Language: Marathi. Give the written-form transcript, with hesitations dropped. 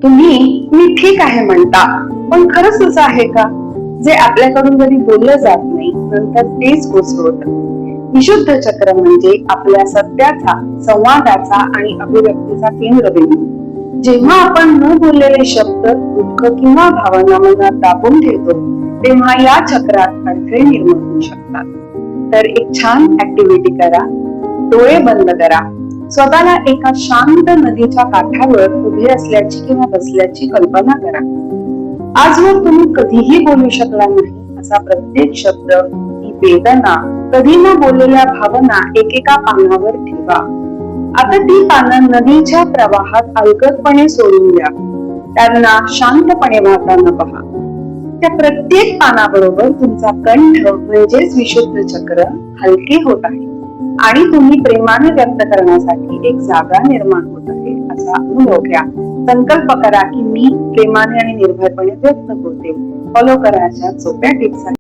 मी ठीक आहे म्हणता, पण खरंच तसं आहे का? जे आपल्याकडून कधी बोललं जात नाही, नंतर तेच कोसळतं. विशुद्ध चक्र म्हणजे आपल्या सत्याचा, संवादाचा आणि अभिव्यक्तीचा केंद्रबिंदू. जेव्हा आपण न बोललेले शब्द, दुःख किंवा भावना मनात दाबून ठेवतो, तेव्हा या चक्रात अडथळे निर्माण होऊ शकतात. तर एक छान ऍक्टिव्हिटी करा. डोळे बंद करा. स्वतःला एका शांत नदीच्या काठावर उभे असल्याची किंवा बसल्याची कल्पना करा. आजवर तुम्ही कधीही बोलू शकला नाही असा प्रत्येक शब्द, ती वेदना, कधी न बोललेल्या भावना एकेका पानावर ठेवा. आता ती पानं नदीच्या प्रवाहात अलगदपणे सोडून द्या. त्यांना शांतपणे वाहताना पहा. त्या प्रत्येक पानाबरोबर तुमचा कंठ म्हणजेच विशुद्ध चक्र हलके होत आहे आणि तुम्ही प्रेमाने व्यक्त करण्यासाठी एक जागा निर्माण होत आहे असा अनुभव घ्या. संकल्प करा की मी प्रेमाने आणि निर्भयपणे व्यक्त होते. फॉलो करायच्या सोप्या टिप्स